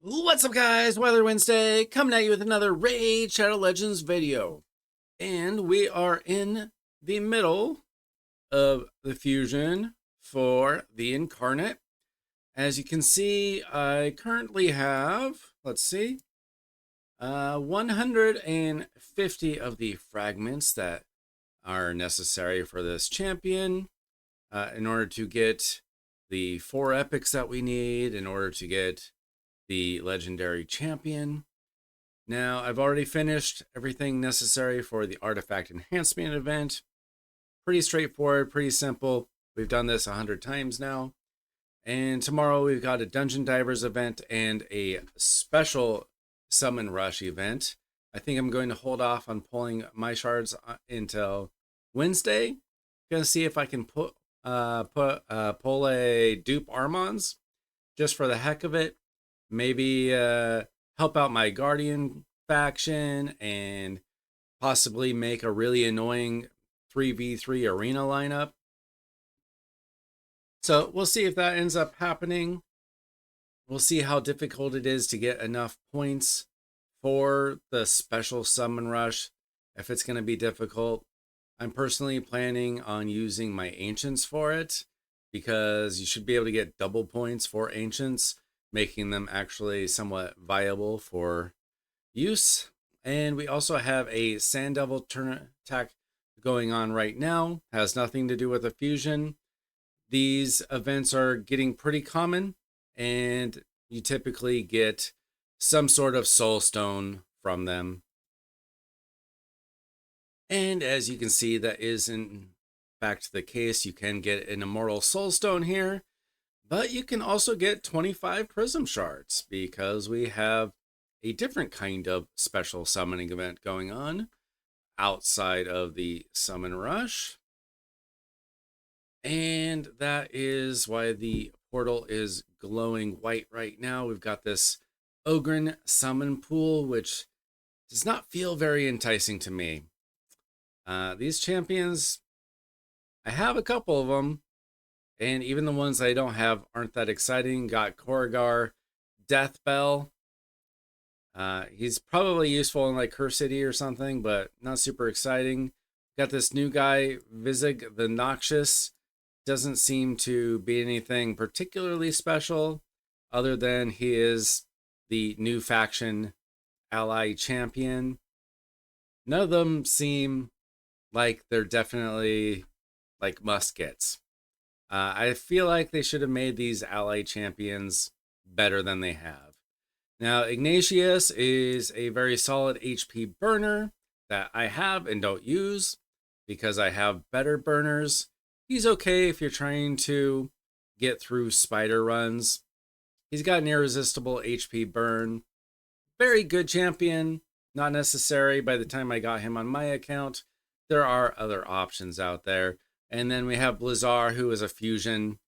What's up, guys? Weather Wednesday coming at you with another Raid Shadow Legends video. And we are in the middle of the fusion for the Incarnate. As you can see, I currently have, let's see, 150 of the fragments that are necessary for this champion in order to get the 4 epics that we need, in order to get the legendary champion. Now, I've already finished everything necessary for the artifact enhancement event. Pretty straightforward, pretty simple. We've done this 100 times now. And tomorrow we've got a Dungeon Divers event and a special Summon Rush event. I think I'm going to hold off on pulling my shards until Wednesday. Gonna see if I can pull a dupe Armons just for the heck of it. Maybe help out my Guardian faction and possibly make a really annoying 3v3 arena lineup. So we'll see if that ends up happening. We'll see how difficult it is to get enough points for the special summon rush, if it's going to be difficult. I'm personally planning on using my ancients for it, because you should be able to get double points for ancients, making them actually somewhat viable for use. And we also have a Sand Devil turn attack going on right now. Has nothing to do with a fusion. These events are getting pretty common, and you typically get some sort of soul stone from them. And as you can see, that is in fact the case. You can get an immortal soul stone here, but you can also get 25 prism shards, because we have a different kind of special summoning event going on outside of the summon rush. And that is why the portal is glowing white right now. We've got this Ogryn summon pool, which does not feel very enticing to me. These champions, I have a couple of them, and even the ones I don't have aren't that exciting. Got Korrigar, Deathbell. He's probably useful in like Curse City or something, but not super exciting. Got this new guy, Vizig the Noxious. Doesn't seem to be anything particularly special, other than he is the new faction ally champion. None of them seem like they're definitely like must-gets. I feel like they should have made these ally champions better than they have. Now, Ignatius is a very solid HP burner that I have and don't use, because I have better burners. He's okay if you're trying to get through spider runs. He's got an irresistible HP burn. Very good champion. Not necessary by the time I got him on my account. There are other options out there. And then we have Blizzard, who is a fusion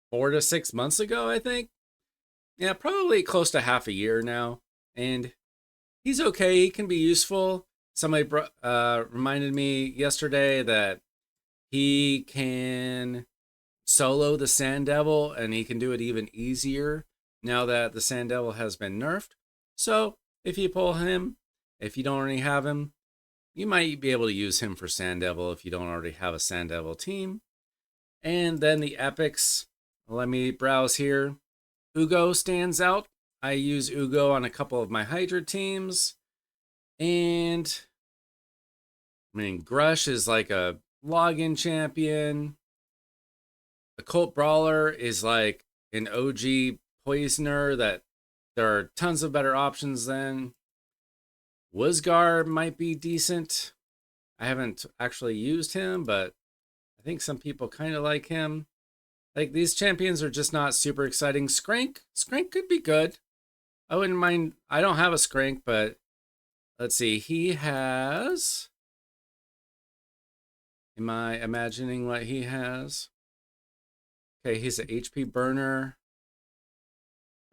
4 to 6 months ago, I think. Yeah, probably close to half a year now. And he's okay. He can be useful. Somebody reminded me yesterday that he can solo the Sand Devil, and he can do it even easier now that the Sand Devil has been nerfed. So if you pull him, if you don't already have him, you might be able to use him for Sand Devil if you don't already have a Sand Devil team. And then the epics. Let me browse here. Ugo stands out. I use Ugo on a couple of my Hydra teams. And I mean, Grush is like a login champion. Occult Brawler is like an OG poisoner that there are tons of better options than. Wizgar might be decent. I haven't actually used him, but I think some people kind of like him. Like, these champions are just not super exciting. Skrank could be good. I wouldn't mind. I don't have a Skrank, but let's see. He has... Am I imagining what he has? Okay, he's an HP burner.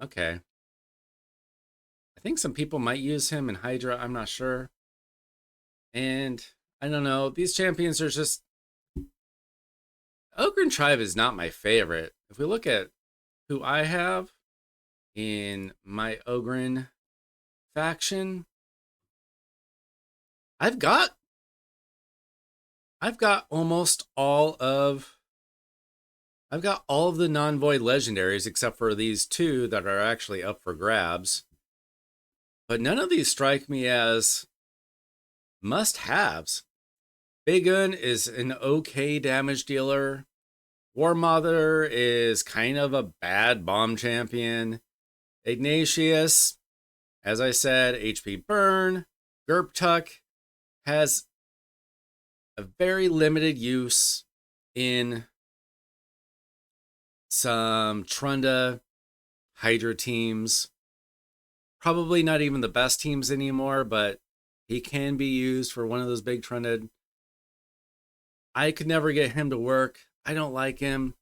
Okay. I think some people might use him in Hydra. I'm not sure. And I don't know. These champions are just... Ogryn Tribe is not my favorite. If we look at who I have, in my Ogren faction. I've got almost all of the non-void legendaries except for these two that are actually up for grabs. But none of these strike me as must-haves. Bagun is an okay damage dealer. War Mother is kind of a bad bomb champion. Ignatius, as I said, HP burn. Gerptuck has a very limited use in some Trunda Hydra teams. Probably not even the best teams anymore, but he can be used for one of those big Trunda. I could never get him to work. I don't like him.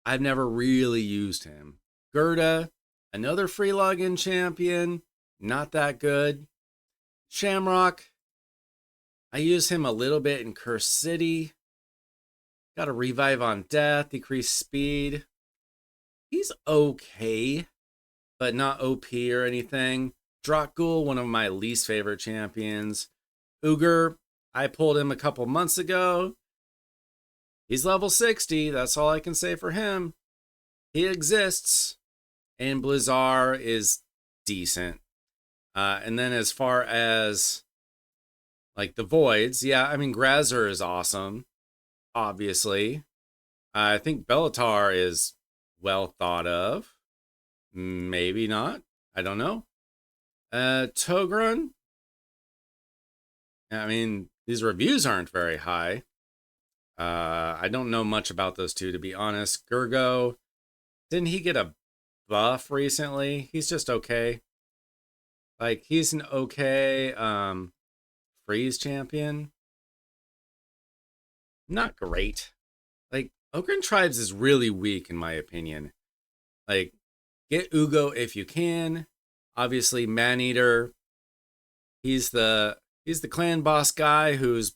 I've never really used him. Gerda, another free login champion, not that good. Shamrock, I use him a little bit in Curse City. Got a revive on death, decrease speed. He's okay, but not OP or anything. Drakgul, one of my least favorite champions. Uger, I pulled him a couple months ago. He's level 60. That's all I can say for him. He exists. And Blizzard is decent. And then as far as like the voids, yeah, I mean, Grazer is awesome, obviously. I think Bellatar is well thought of. Maybe not. I don't know. Togrun, I mean, these reviews aren't very high. I don't know much about those two, to be honest. Gergo, didn't he get a buff recently? He's just okay. Like, he's an okay freeze champion. Not great. Like, Ogren Tribes is really weak, in my opinion. Like, get Ugo if you can. Obviously, Maneater. He's the clan boss guy who's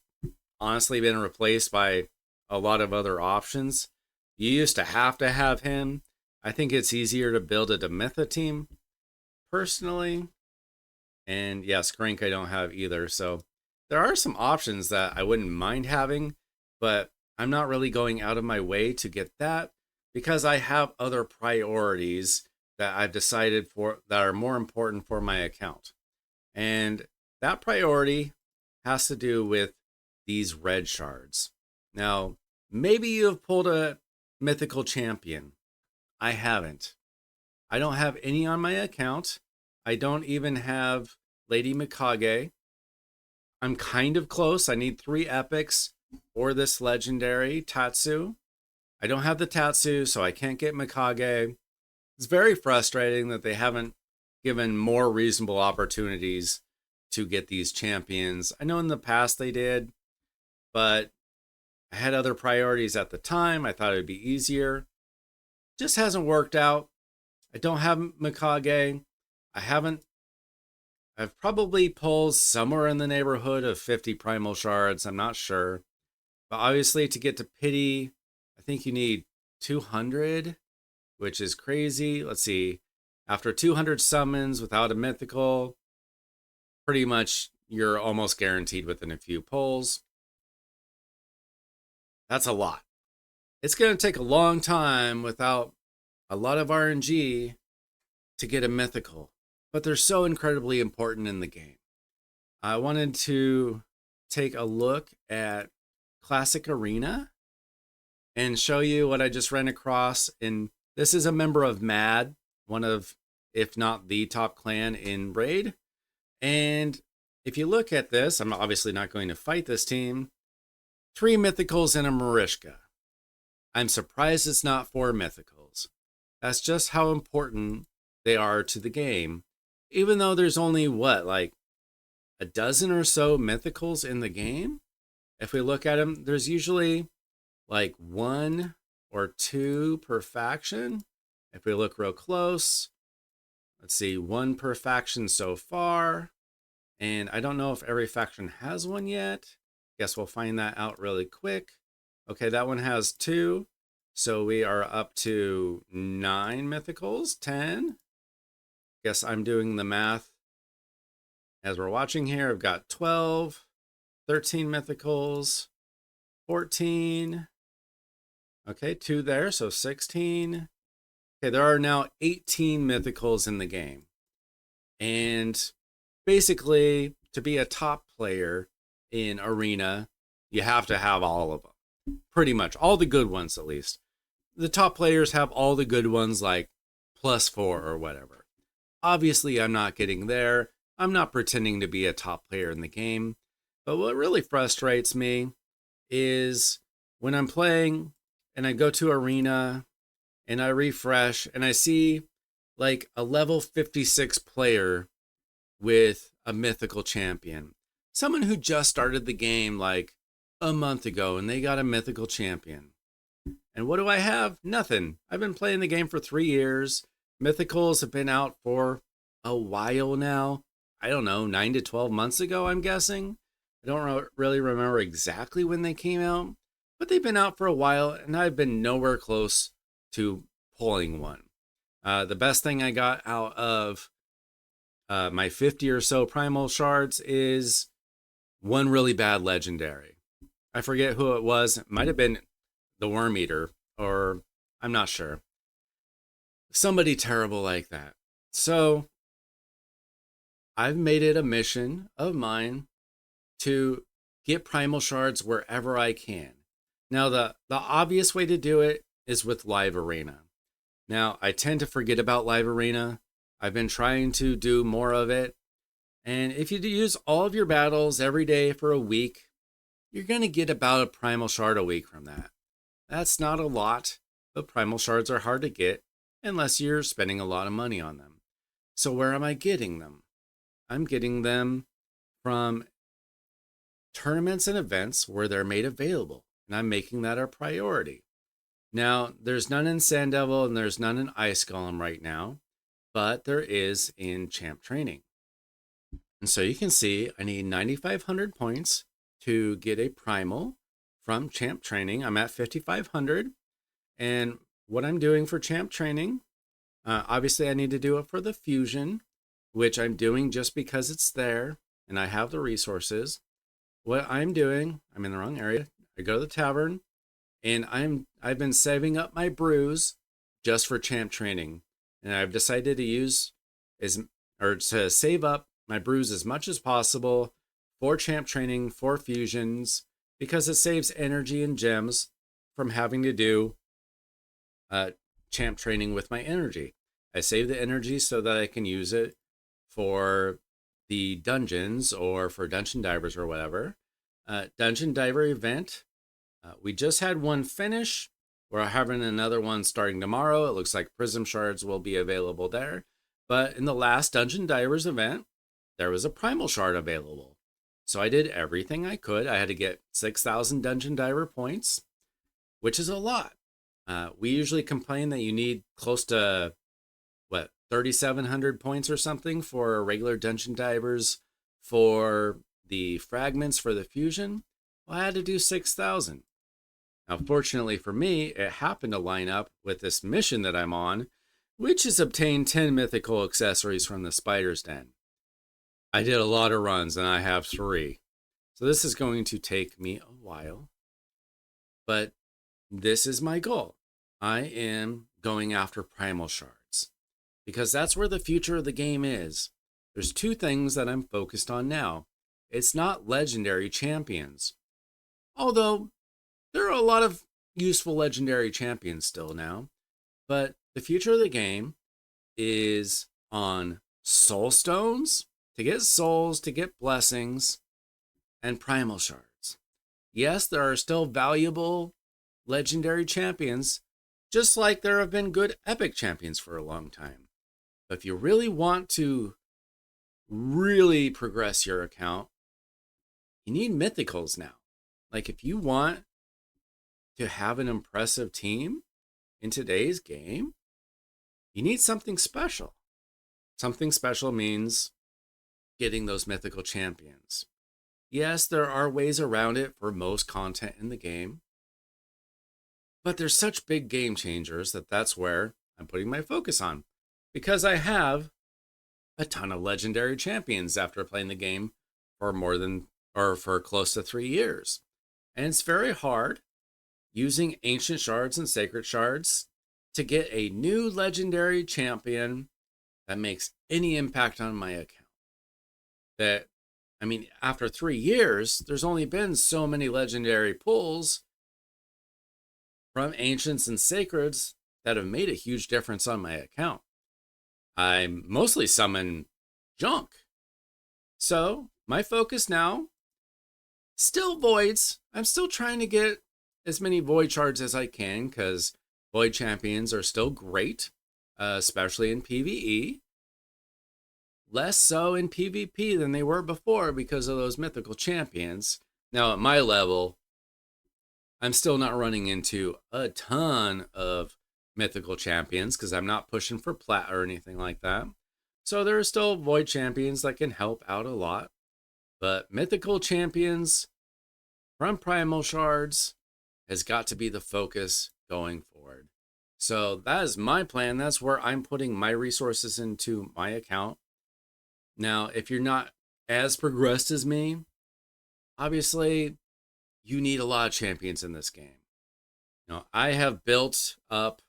honestly been replaced by a lot of other options. You used to have him. I think it's easier to build a Demetha team, personally. And yeah, Skrank I don't have either. So there are some options that I wouldn't mind having, but I'm not really going out of my way to get that because I have other priorities that I've decided for that are more important for my account. And that priority has to do with these red shards. Now, maybe you have pulled a mythical champion. I haven't. I don't have any on my account. I don't even have Lady Mikage. I'm kind of close. I need 3 epics for this legendary Tatsu. I don't have the Tatsu, so I can't get Mikage. It's very frustrating that they haven't given more reasonable opportunities to get these champions. I know in the past they did, but I had other priorities at the time. I thought it would be easier. Just hasn't worked out. I don't have Mikage. I've probably pulled somewhere in the neighborhood of 50 primal shards. I'm not sure. But obviously to get to pity, I think you need 200, which is crazy. Let's see. After 200 summons without a mythical, pretty much you're almost guaranteed within a few pulls. That's a lot. It's going to take a long time without a lot of RNG to get a mythical, but they're so incredibly important in the game. I wanted to take a look at Classic Arena and show you what I just ran across. And this is a member of MAD, one of, if not the top clan in Raid. And if you look at this, I'm obviously not going to fight this team. 3 mythicals and a Marishka. I'm surprised it's not 4 mythicals. That's just how important they are to the game. Even though there's only, what, like a dozen or so mythicals in the game? If we look at them, there's usually like 1 or 2 per faction. If we look real close, let's see, 1 per faction so far. And I don't know if every faction has one yet. Guess we'll find that out really quick. Okay, that one has 2. So we are up to 9 mythicals, 10. Guess I'm doing the math as we're watching here. I've got 12, 13 mythicals, 14. Okay, 2 there, so 16. Okay, there are now 18 mythicals in the game. And basically, to be a top player in Arena, you have to have all of them. Pretty much, all the good ones at least. The top players have all the good ones like +4 or whatever. Obviously, I'm not getting there. I'm not pretending to be a top player in the game. But what really frustrates me is when I'm playing and I go to Arena and I refresh and I see like a level 56 player with a mythical champion. Someone who just started the game like a month ago and they got a mythical champion. And what do I have? Nothing. I've been playing the game for 3 years. Mythicals have been out for a while now. I don't know, 9 to 12 months ago, I'm guessing. I don't really remember exactly when they came out, but they've been out for a while and I've been nowhere close to pulling one. The best thing I got out of my 50 or so primal shards is one really bad legendary. I forget who it was. It might have been the Worm Eater, or I'm not sure. Somebody terrible like that. So I've made it a mission of mine to get primal shards wherever I can. Now, the obvious way to do it is with Live Arena. Now, I tend to forget about Live Arena. I've been trying to do more of it. And if you use all of your battles every day for a week, you're going to get about a primal shard a week from that. That's not a lot, but primal shards are hard to get unless you're spending a lot of money on them. So where am I getting them? I'm getting them from tournaments and events where they're made available, and I'm making that a priority. Now, there's none in Sand Devil and there's none in Ice Golem right now, but there is in Champ Training. And so you can see I need 9,500 points to get a primal from Champ Training. I'm at 5,500. And what I'm doing for Champ Training, obviously I need to do it for the Fusion, which I'm doing just because it's there and I have the resources. What I'm doing, I'm in the wrong area. I go to the tavern and I've been saving up my brews just for Champ Training. And I've decided to to save up my brews as much as possible for Champ Training, for fusions, because it saves energy and gems from having to do Champ Training with my energy. I save the energy so that I can use it for the dungeons or for dungeon divers or whatever. Dungeon diver event. We just had one finish. We're having another one starting tomorrow. It looks like Prism Shards will be available there. But in the last Dungeon Divers event, there was a Primal Shard available. So I did everything I could. I had to get 6,000 Dungeon Diver points, which is a lot. We usually complain that you need close to, 3,700 points or something for regular Dungeon Divers for the fragments for the fusion. Well, I had to do 6,000. Now, fortunately for me, it happened to line up with this mission that I'm on, which is obtain 10 mythical accessories from the Spider's Den. I did a lot of runs and I have 3. So this is going to take me a while, but this is my goal. I am going after Primal Shards because that's where the future of the game is. There's 2 things that I'm focused on now. It's not legendary champions, although there are a lot of useful legendary champions still now, but the future of the game is on soul stones to get souls, to get blessings, and primal shards. Yes, there are still valuable legendary champions, just like there have been good epic champions for a long time. But if you really want to really progress your account, you need mythicals now. Like if you want to have an impressive team in today's game, you need something special. Something special means getting those mythical champions. Yes, there are ways around it for most content in the game. But there's such big game changers that's where I'm putting my focus on. Because I have a ton of legendary champions after playing the game for for close to 3 years. And it's very hard using ancient shards and sacred shards to get a new legendary champion that makes any impact on my account. After 3 years, there's only been so many legendary pulls from ancients and sacreds that have made a huge difference on my account. I mostly summon junk. So my focus now, still voids. I'm still trying to get as many void shards as I can because void champions are still great, especially in PvE. Less so in PvP than they were before because of those mythical champions. Now at my level, I'm still not running into a ton of mythical champions because I'm not pushing for plat or anything like that. So there are still void champions that can help out a lot. But mythical champions from primal shards has got to be the focus going forward. So that is my plan. That's where I'm putting my resources into my account. Now, if you're not as progressed as me, obviously you need a lot of champions in this game. I have built up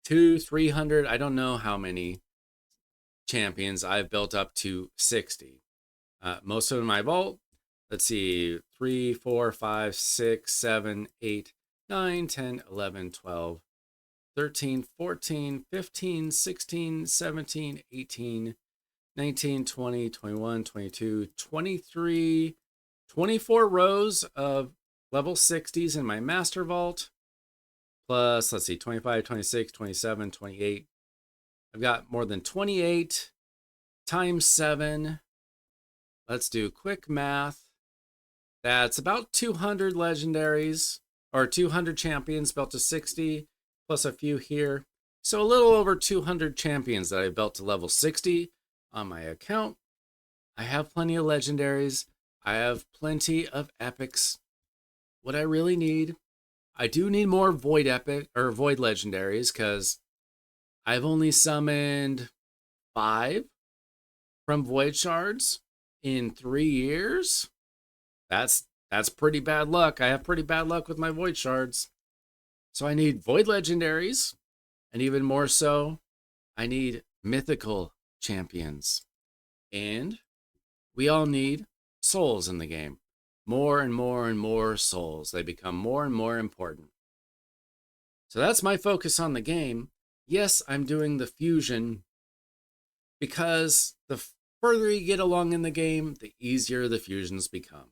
300, I don't know how many champions. I've built up to 60. Most of them in my vault. Let's see, 3, 4, 5, 6, 7, 8, 9, 10, 11, 12, 13, 14, 15, 16, 17, 18, 19, 20, 21, 22, 23, 24 rows of level 60s in my master vault. Plus, let's see, 25, 26, 27, 28. I've got more than 28 times 7. Let's do quick math. That's about 200 legendaries, or 200 champions built to 60, plus a few here. So a little over 200 champions that I built to level 60 on my account. I have plenty of legendaries. I have plenty of epics. What I really need, I do need more void epic or void legendaries because I've only summoned 5 from void shards in 3 years. That's pretty bad luck. I have pretty bad luck with my void shards. So I need void legendaries, and even more so, I need mythical champions. And we all need souls in the game. More and more and more souls. They become more and more important. So that's my focus on the game. Yes, I'm doing the fusion because the further you get along in the game, the easier the fusions become.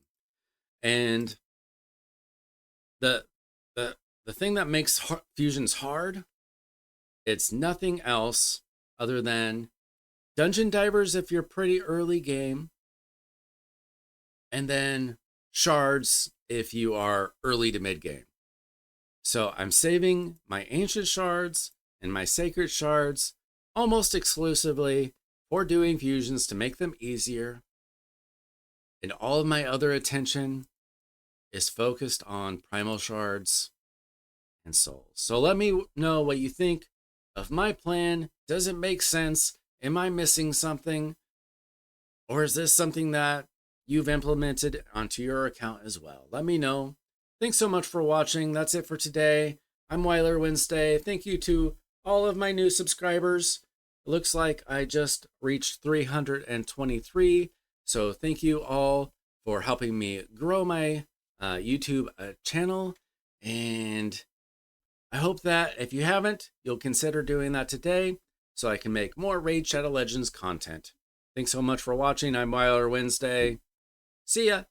And the thing that makes fusions hard, it's nothing else other than dungeon divers if you're pretty early game, and then shards if you are early to mid game. So I'm saving my ancient shards and my sacred shards almost exclusively for doing fusions to make them easier. And all of my other attention is focused on primal shards and souls. So let me know what you think of my plan. Does it make sense? Am I missing something? Or is this something that you've implemented onto your account as well? Let me know. Thanks so much for watching. That's it for today. I'm Weiler Wednesday. Thank you to all of my new subscribers. It looks like I just reached 323. So thank you all for helping me grow my YouTube channel. And I hope that if you haven't, you'll consider doing that today so I can make more Raid Shadow Legends content. Thanks so much for watching. I'm Weiler Wednesday. See ya.